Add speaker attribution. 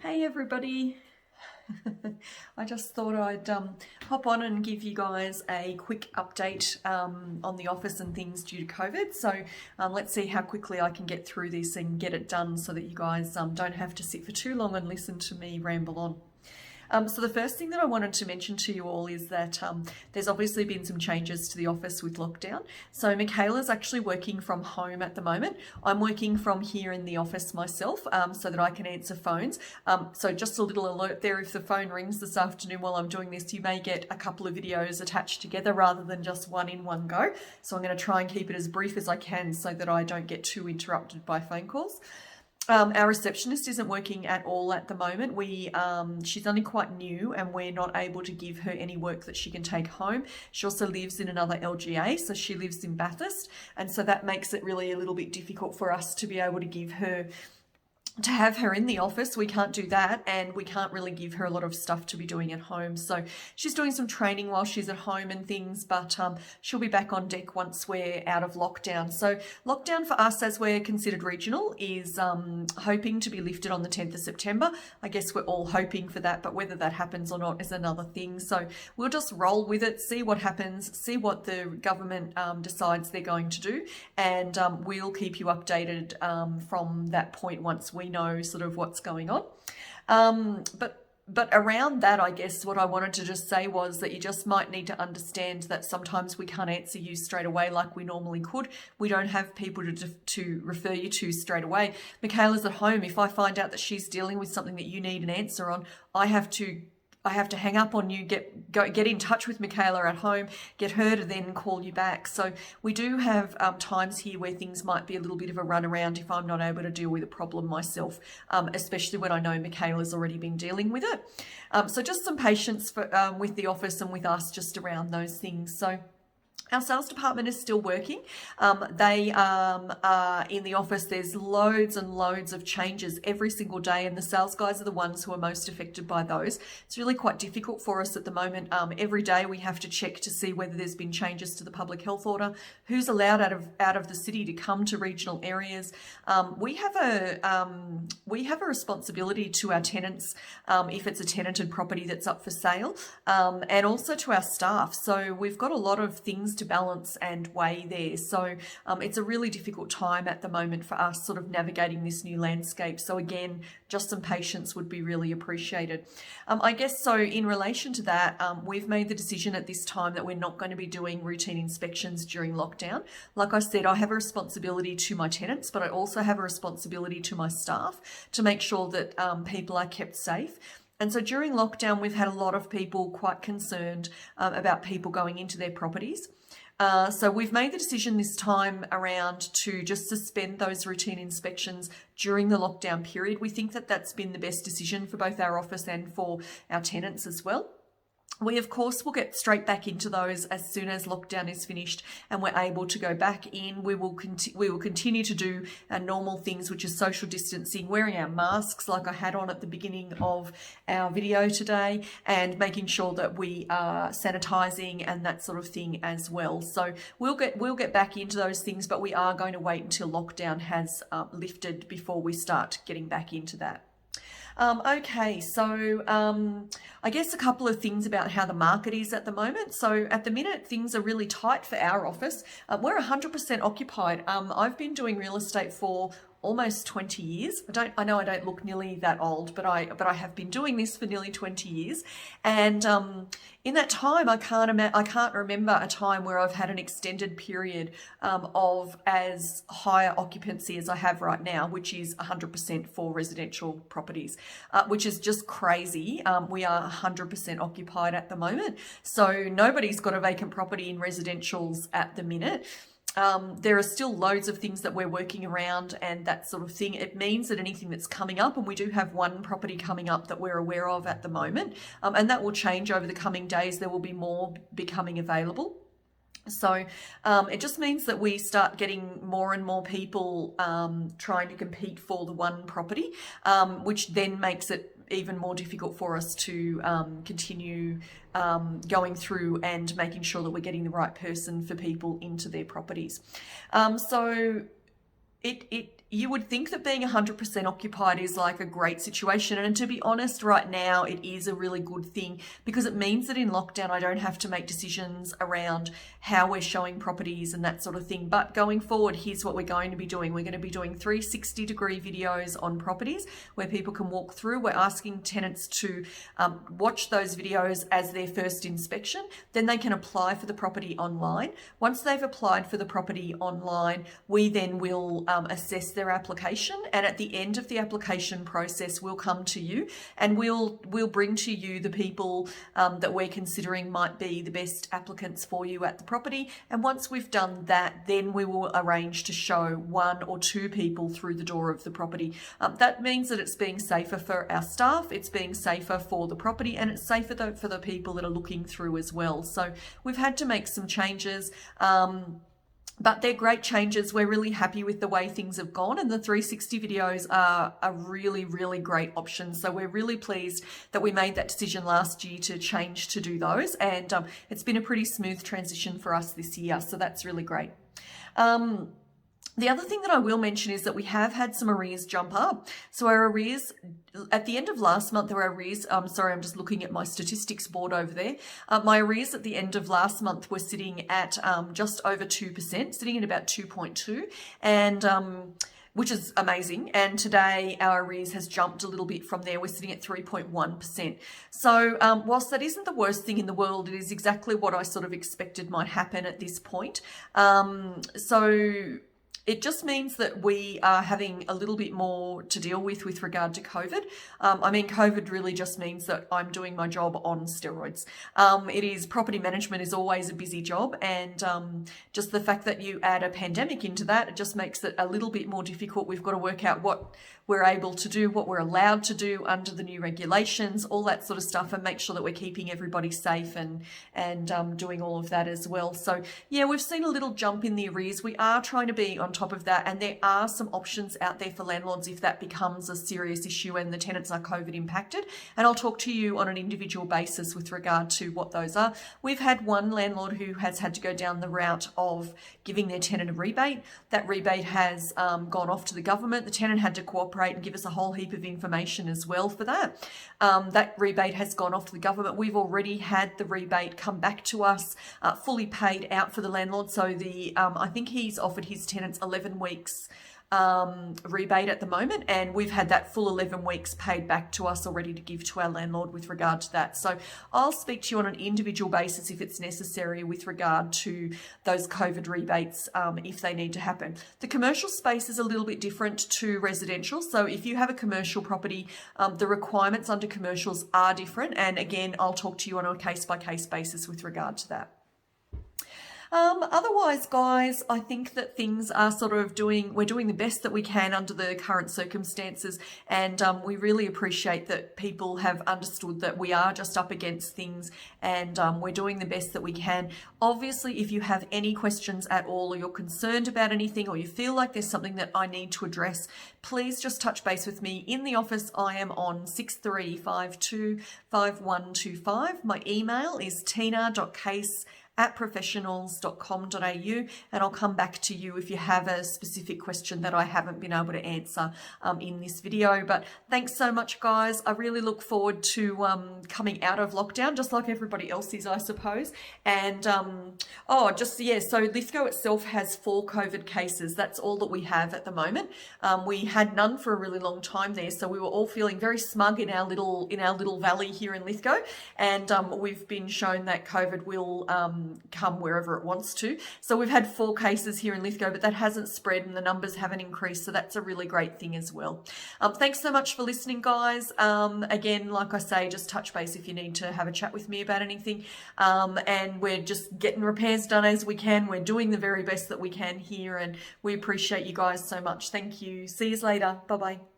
Speaker 1: Hey everybody. I just thought I'd hop on and give you guys a quick update on the office and things due to COVID. So let's see how quickly I can get through this and get it done so that you guys don't have to sit for too long and listen to me ramble on. So the first thing that I wanted to mention to you all is that there's obviously been some changes to the office with lockdown. So Michaela's actually working from home at the moment. I'm working from here in the office myself so that I can answer phones. So just a little alert there, if the phone rings this afternoon while I'm doing this, you may get a couple of videos attached together rather than just one in one go. So I'm going to try and keep it as brief as I can so that I don't get too interrupted by phone calls. Our receptionist isn't working at all at the moment. She's only quite new and we're not able to give her any work that she can take home. She also lives in another LGA, so she lives in Bathurst. And so that makes it really a little bit difficult for us to be able to have her in the office. We can't do that, and we can't really give her a lot of stuff to be doing at home. So she's doing some training while she's at home and things, but she'll be back on deck once we're out of lockdown. So lockdown for us, as we're considered regional, is hoping to be lifted on the 10th of September. I guess we're all hoping for that, but whether that happens or not is another thing. So we'll just roll with it, see what happens, see what the government decides they're going to do, and we'll keep you updated from that point once we know sort of what's going on. But around that, I guess what I wanted to just say was that you just might need to understand that sometimes we can't answer you straight away like we normally could. We don't have people to refer you to straight away. Michaela's at home. If I find out that she's dealing with something that you need an answer on, I have to hang up on you, get in touch with Michaela at home, get her to then call you back. So we do have times here where things might be a little bit of a runaround if I'm not able to deal with a problem myself, especially when I know Michaela's already been dealing with it. So just some patience with the office and with us just around those things. So our sales department is still working. They are in the office. There's loads and loads of changes every single day, and the sales guys are the ones who are most affected by those. It's really quite difficult for us at the moment. Every day we have to check to see whether there's been changes to the public health order, who's allowed out of the city to come to regional areas. We have a responsibility to our tenants if it's a tenanted property that's up for sale, and also to our staff. So we've got a lot of things to balance and weigh there. So it's a really difficult time at the moment for us sort of navigating this new landscape. So again, just some patience would be really appreciated. I guess so in relation to that, we've made the decision at this time that we're not going to be doing routine inspections during lockdown. Like I said, I have a responsibility to my tenants, but I also have a responsibility to my staff to make sure that people are kept safe. And so during lockdown, we've had a lot of people quite concerned about people going into their properties. So we've made the decision this time around to just suspend those routine inspections during the lockdown period. We think that that's been the best decision for both our office and for our tenants as well. We, of course, will get straight back into those as soon as lockdown is finished and we're able to go back in. We will continue to do our normal things, which is social distancing, wearing our masks like I had on at the beginning of our video today, and making sure that we are sanitizing and that sort of thing as well. So we'll get back into those things, but we are going to wait until lockdown has lifted before we start getting back into that. Okay, so I guess a couple of things about how the market is at the moment. So at the minute, things are really tight for our office. We're 100% occupied. I've been doing real estate for almost 20 years. I know I don't look nearly that old, but I have been doing this for nearly 20 years. And in that time, I can't remember a time where I've had an extended period of as higher occupancy as I have right now, which is 100% for residential properties, which is just crazy. We are 100% occupied at the moment. So nobody's got a vacant property in residentials at the minute. There are still loads of things that we're working around and that sort of thing. It means that anything that's coming up, and we do have one property coming up that we're aware of at the moment, and that will change over the coming days. There will be more becoming available. So it just means that we start getting more and more people trying to compete for the one property, which then makes it even more difficult for us to continue going through and making sure that we're getting the right person for people into their properties. So it you would think that being 100% occupied is like a great situation. And to be honest, right now, it is a really good thing because it means that in lockdown, I don't have to make decisions around how we're showing properties and that sort of thing. But going forward, here's what we're going to be doing. We're going to be doing 360-degree videos on properties where people can walk through. We're asking tenants to watch those videos as their first inspection. Then they can apply for the property online. Once they've applied for the property online, we then will assess their application, and at the end of the application process we'll come to you and we'll bring to you the people that we're considering might be the best applicants for you at the property. And once we've done that, then we will arrange to show 1 or 2 people through the door of the property. That means that it's being safer for our staff, it's being safer for the property, and it's safer for the people that are looking through as well. So we've had to make some changes. But they're great changes. We're really happy with the way things have gone, and the 360 videos are a really, really great option. So we're really pleased that we made that decision last year to change to do those, and it's been a pretty smooth transition for us this year. So that's really great. The other thing that I will mention is that we have had some arrears jump up. So our arrears, at the end of last month, there were arrears, sorry, I'm just looking at my statistics board over there. My arrears at the end of last month were sitting at just over 2%, sitting at about 2.2, and which is amazing. And today our arrears has jumped a little bit from there. We're sitting at 3.1%. So whilst that isn't the worst thing in the world, it is exactly what I sort of expected might happen at this point. So it just means that we are having a little bit more to deal with regard to COVID. I mean, COVID really just means that I'm doing my job on steroids. Property management is always a busy job, and just the fact that you add a pandemic into that, it just makes it a little bit more difficult. We've got to work out what we're able to do, what we're allowed to do under the new regulations, all that sort of stuff, and make sure that we're keeping everybody safe and doing all of that as well. So yeah, we've seen a little jump in the arrears. We are trying to be on top of that, and there are some options out there for landlords if that becomes a serious issue and the tenants are COVID impacted. And I'll talk to you on an individual basis with regard to what those are. We've had one landlord who has had to go down the route of giving their tenant a rebate. That rebate has gone off to the government. The tenant had to cooperate and give us a whole heap of information as well for that. That rebate has gone off to the government. We've already had the rebate come back to us, fully paid out for the landlord. So I think he's offered his tenants 11 weeks rebate at the moment, and we've had that full 11 weeks paid back to us already to give to our landlord with regard to that. So I'll speak to you on an individual basis if it's necessary with regard to those COVID rebates if they need to happen. The commercial space is a little bit different to residential. So if you have a commercial property, the requirements under commercials are different, and again, I'll talk to you on a case-by-case basis with regard to that. Otherwise, guys, I think that things are we're doing the best that we can under the current circumstances, and we really appreciate that people have understood that we are just up against things, and we're doing the best that we can. Obviously, if you have any questions at all, or you're concerned about anything, or you feel like there's something that I need to address, please just touch base with me. In the office, I am on 63525125. My email is tina.case@professionals.com.au, and I'll come back to you if you have a specific question that I haven't been able to answer in this video. But thanks so much, guys. I really look forward to coming out of lockdown, just like everybody else is, I suppose. And so Lithgow itself has 4 COVID cases. That's all that we have at the moment. We had none for a really long time there, so we were all feeling very smug in our little valley here in Lithgow, and we've been shown that COVID will come wherever it wants to. So we've had 4 cases here in Lithgow, but that hasn't spread and the numbers haven't increased. So that's a really great thing as well. Thanks so much for listening, guys. Again, like I say, just touch base if you need to have a chat with me about anything. And we're just getting repairs done as we can. We're doing the very best that we can here, and we appreciate you guys so much. Thank you. See you later. Bye-bye.